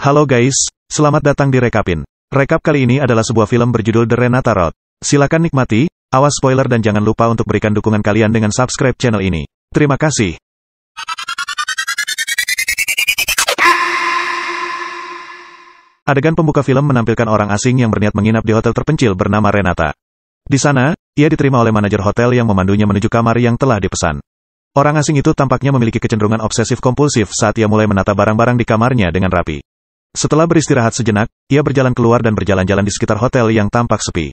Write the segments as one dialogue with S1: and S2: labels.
S1: Halo guys, selamat datang di Rekapin. Rekap kali ini adalah sebuah film berjudul The Renata Road. Silakan nikmati, awas spoiler dan jangan lupa untuk berikan dukungan kalian dengan subscribe channel ini. Terima kasih. Adegan pembuka film menampilkan orang asing yang berniat menginap di hotel terpencil bernama Renata. Di sana, ia diterima oleh manajer hotel yang memandunya menuju kamar yang telah dipesan. Orang asing itu tampaknya memiliki kecenderungan obsesif-kompulsif saat ia mulai menata barang-barang di kamarnya dengan rapi. Setelah beristirahat sejenak, ia berjalan keluar dan berjalan-jalan di sekitar hotel yang tampak sepi.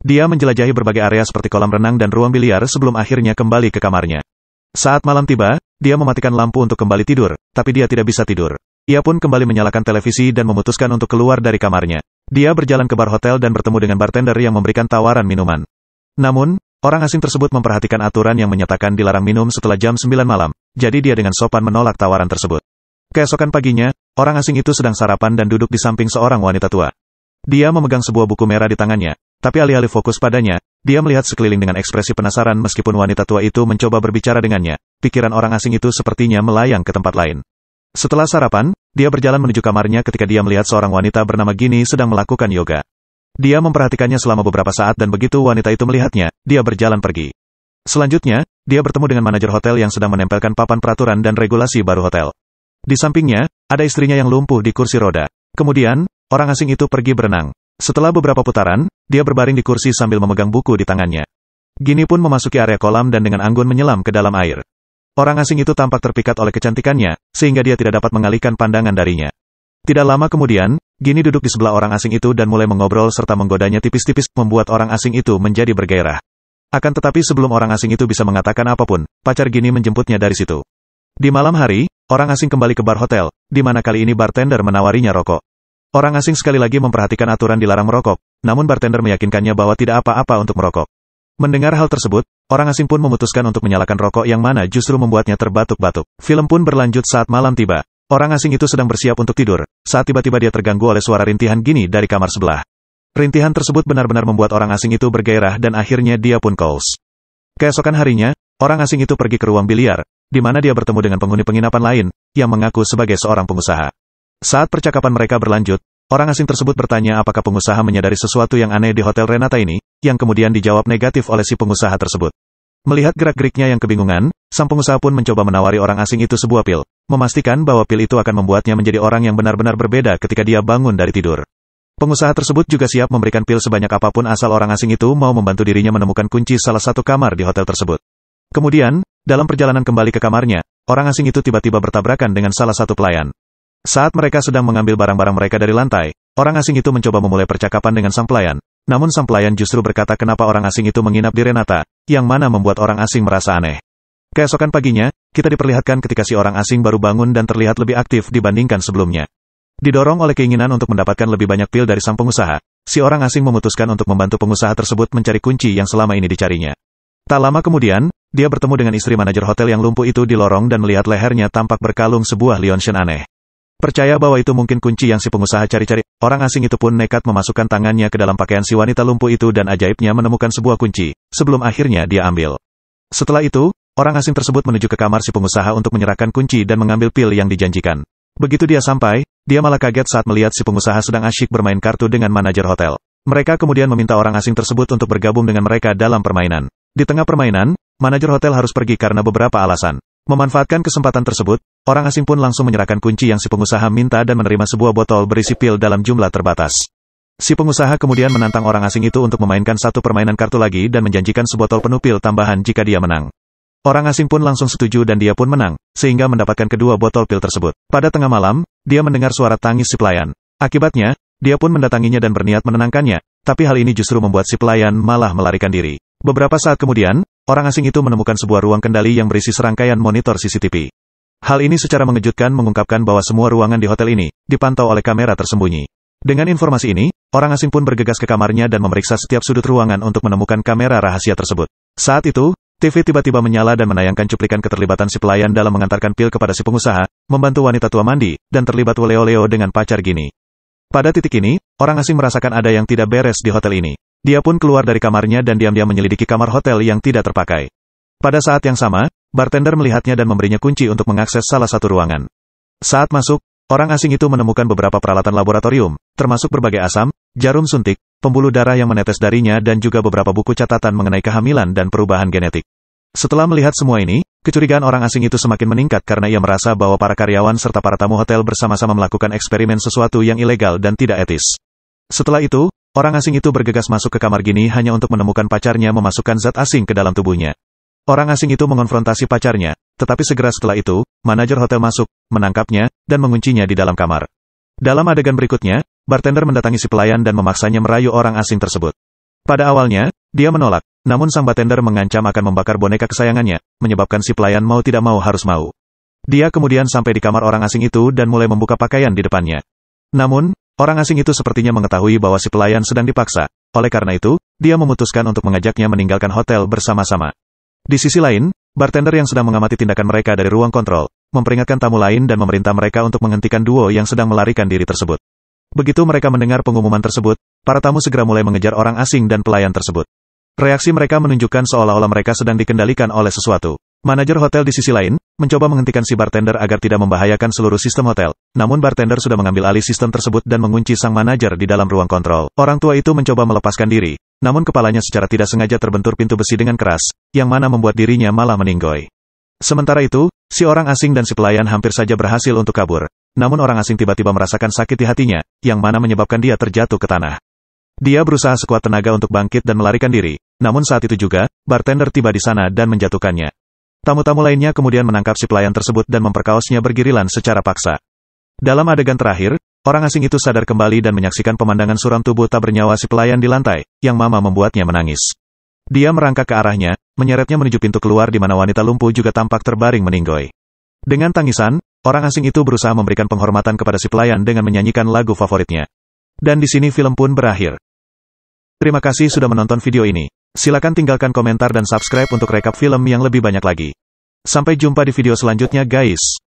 S1: Dia menjelajahi berbagai area seperti kolam renang dan ruang biliar sebelum akhirnya kembali ke kamarnya. Saat malam tiba, dia mematikan lampu untuk kembali tidur, tapi dia tidak bisa tidur. Ia pun kembali menyalakan televisi dan memutuskan untuk keluar dari kamarnya. Dia berjalan ke bar hotel dan bertemu dengan bartender yang memberikan tawaran minuman. Namun, orang asing tersebut memperhatikan aturan yang menyatakan dilarang minum setelah jam 9 malam, jadi dia dengan sopan menolak tawaran tersebut. Keesokan paginya, orang asing itu sedang sarapan dan duduk di samping seorang wanita tua. Dia memegang sebuah buku merah di tangannya, tapi alih-alih fokus padanya, dia melihat sekeliling dengan ekspresi penasaran meskipun wanita tua itu mencoba berbicara dengannya. Pikiran orang asing itu sepertinya melayang ke tempat lain. Setelah sarapan, dia berjalan menuju kamarnya ketika dia melihat seorang wanita bernama Gini sedang melakukan yoga. Dia memperhatikannya selama beberapa saat dan begitu wanita itu melihatnya, dia berjalan pergi. Selanjutnya, dia bertemu dengan manajer hotel yang sedang menempelkan papan peraturan dan regulasi baru hotel. Di sampingnya, ada istrinya yang lumpuh di kursi roda. Kemudian, orang asing itu pergi berenang. Setelah beberapa putaran, dia berbaring di kursi sambil memegang buku di tangannya. Gini pun memasuki area kolam dan dengan anggun menyelam ke dalam air. Orang asing itu tampak terpikat oleh kecantikannya, sehingga dia tidak dapat mengalihkan pandangan darinya. Tidak lama kemudian, Gini duduk di sebelah orang asing itu dan mulai mengobrol serta menggodanya tipis-tipis, membuat orang asing itu menjadi bergairah. Akan tetapi sebelum orang asing itu bisa mengatakan apapun, pacar Gini menjemputnya dari situ. Di malam hari, orang asing kembali ke bar hotel, di mana kali ini bartender menawarinya rokok. Orang asing sekali lagi memperhatikan aturan dilarang merokok, namun bartender meyakinkannya bahwa tidak apa-apa untuk merokok. Mendengar hal tersebut, orang asing pun memutuskan untuk menyalakan rokok yang mana justru membuatnya terbatuk-batuk. Film pun berlanjut saat malam tiba. Orang asing itu sedang bersiap untuk tidur, saat tiba-tiba dia terganggu oleh suara rintihan Gini dari kamar sebelah. Rintihan tersebut benar-benar membuat orang asing itu bergairah dan akhirnya dia pun kous. Keesokan harinya, orang asing itu pergi ke ruang biliar, di mana dia bertemu dengan penghuni penginapan lain, yang mengaku sebagai seorang pengusaha. Saat percakapan mereka berlanjut, orang asing tersebut bertanya apakah pengusaha menyadari sesuatu yang aneh di hotel Renata ini, yang kemudian dijawab negatif oleh si pengusaha tersebut. Melihat gerak-geriknya yang kebingungan, sang pengusaha pun mencoba menawari orang asing itu sebuah pil, memastikan bahwa pil itu akan membuatnya menjadi orang yang benar-benar berbeda ketika dia bangun dari tidur. Pengusaha tersebut juga siap memberikan pil sebanyak apapun asal orang asing itu mau membantu dirinya menemukan kunci salah satu kamar di hotel tersebut. Kemudian, dalam perjalanan kembali ke kamarnya, orang asing itu tiba-tiba bertabrakan dengan salah satu pelayan. Saat mereka sedang mengambil barang-barang mereka dari lantai, orang asing itu mencoba memulai percakapan dengan sang pelayan. Namun sang pelayan justru berkata kenapa orang asing itu menginap di Renata, yang mana membuat orang asing merasa aneh. Keesokan paginya, kita diperlihatkan ketika si orang asing baru bangun dan terlihat lebih aktif dibandingkan sebelumnya. Didorong oleh keinginan untuk mendapatkan lebih banyak pil dari sang pengusaha, si orang asing memutuskan untuk membantu pengusaha tersebut mencari kunci yang selama ini dicarinya. Tak lama kemudian, dia bertemu dengan istri manajer hotel yang lumpuh itu di lorong dan melihat lehernya tampak berkalung sebuah lionchen aneh. Percaya bahwa itu mungkin kunci yang si pengusaha cari-cari, orang asing itu pun nekat memasukkan tangannya ke dalam pakaian si wanita lumpuh itu dan ajaibnya menemukan sebuah kunci, sebelum akhirnya dia ambil. Setelah itu, orang asing tersebut menuju ke kamar si pengusaha untuk menyerahkan kunci dan mengambil pil yang dijanjikan. Begitu dia sampai, dia malah kaget saat melihat si pengusaha sedang asyik bermain kartu dengan manajer hotel. Mereka kemudian meminta orang asing tersebut untuk bergabung dengan mereka dalam permainan. Di tengah permainan, manajer hotel harus pergi karena beberapa alasan. Memanfaatkan kesempatan tersebut, orang asing pun langsung menyerahkan kunci yang si pengusaha minta dan menerima sebuah botol berisi pil dalam jumlah terbatas. Si pengusaha kemudian menantang orang asing itu untuk memainkan satu permainan kartu lagi dan menjanjikan sebotol penuh pil tambahan jika dia menang. Orang asing pun langsung setuju dan dia pun menang, sehingga mendapatkan kedua botol pil tersebut. Pada tengah malam, dia mendengar suara tangis si pelayan. Akibatnya, dia pun mendatanginya dan berniat menenangkannya, tapi hal ini justru membuat si pelayan malah melarikan diri. Beberapa saat kemudian, orang asing itu menemukan sebuah ruang kendali yang berisi serangkaian monitor CCTV. Hal ini secara mengejutkan mengungkapkan bahwa semua ruangan di hotel ini dipantau oleh kamera tersembunyi. Dengan informasi ini, orang asing pun bergegas ke kamarnya dan memeriksa setiap sudut ruangan untuk menemukan kamera rahasia tersebut. Saat itu, TV tiba-tiba menyala dan menayangkan cuplikan keterlibatan si pelayan dalam mengantarkan pil kepada si pengusaha, membantu wanita tua mandi, dan terlibat oleo-oleo dengan pacar Gini. Pada titik ini, orang asing merasakan ada yang tidak beres di hotel ini. Dia pun keluar dari kamarnya dan diam-diam menyelidiki kamar hotel yang tidak terpakai. Pada saat yang sama, bartender melihatnya dan memberinya kunci untuk mengakses salah satu ruangan. Saat masuk, Orang asing itu menemukan beberapa peralatan laboratorium, termasuk berbagai asam, jarum suntik, pembuluh darah yang menetes darinya dan juga beberapa buku catatan mengenai kehamilan dan perubahan genetik. Setelah melihat semua ini, kecurigaan orang asing itu semakin meningkat karena ia merasa bahwa para karyawan serta para tamu hotel bersama-sama melakukan eksperimen sesuatu yang ilegal dan tidak etis. Setelah itu, orang asing itu bergegas masuk ke kamar Ginny hanya untuk menemukan pacarnya memasukkan zat asing ke dalam tubuhnya. Orang asing itu mengonfrontasi pacarnya, tetapi segera setelah itu, manajer hotel masuk, menangkapnya, dan menguncinya di dalam kamar. Dalam adegan berikutnya, bartender mendatangi si pelayan dan memaksanya merayu orang asing tersebut. Pada awalnya, dia menolak, namun sang bartender mengancam akan membakar boneka kesayangannya, menyebabkan si pelayan mau tidak mau harus mau. Dia kemudian sampai di kamar orang asing itu dan mulai membuka pakaian di depannya. Namun, orang asing itu sepertinya mengetahui bahwa si pelayan sedang dipaksa. Oleh karena itu, dia memutuskan untuk mengajaknya meninggalkan hotel bersama-sama. Di sisi lain, bartender yang sedang mengamati tindakan mereka dari ruang kontrol, memperingatkan tamu lain dan memerintah mereka untuk menghentikan duo yang sedang melarikan diri tersebut. Begitu mereka mendengar pengumuman tersebut, para tamu segera mulai mengejar orang asing dan pelayan tersebut. Reaksi mereka menunjukkan seolah-olah mereka sedang dikendalikan oleh sesuatu. Manajer hotel di sisi lain, mencoba menghentikan si bartender agar tidak membahayakan seluruh sistem hotel. Namun bartender sudah mengambil alih sistem tersebut dan mengunci sang manajer di dalam ruang kontrol. Orang tua itu mencoba melepaskan diri, namun kepalanya secara tidak sengaja terbentur pintu besi dengan keras, yang mana membuat dirinya malah meninggoy. Sementara itu, si orang asing dan si pelayan hampir saja berhasil untuk kabur. Namun orang asing tiba-tiba merasakan sakit di hatinya, yang mana menyebabkan dia terjatuh ke tanah. Dia berusaha sekuat tenaga untuk bangkit dan melarikan diri, namun saat itu juga, bartender tiba di sana dan menjatuhkannya. Tamu-tamu lainnya kemudian menangkap si pelayan tersebut dan memperkaosnya bergiliran secara paksa. Dalam adegan terakhir, orang asing itu sadar kembali dan menyaksikan pemandangan suram tubuh tak bernyawa si pelayan di lantai, yang mama membuatnya menangis. Dia merangkak ke arahnya, menyeretnya menuju pintu keluar di mana wanita lumpuh juga tampak terbaring meninggoy. Dengan tangisan, orang asing itu berusaha memberikan penghormatan kepada si pelayan dengan menyanyikan lagu favoritnya. Dan di sini film pun berakhir. Terima kasih sudah menonton video ini. Silakan tinggalkan komentar dan subscribe untuk rekap film yang lebih banyak lagi. Sampai jumpa di video selanjutnya guys.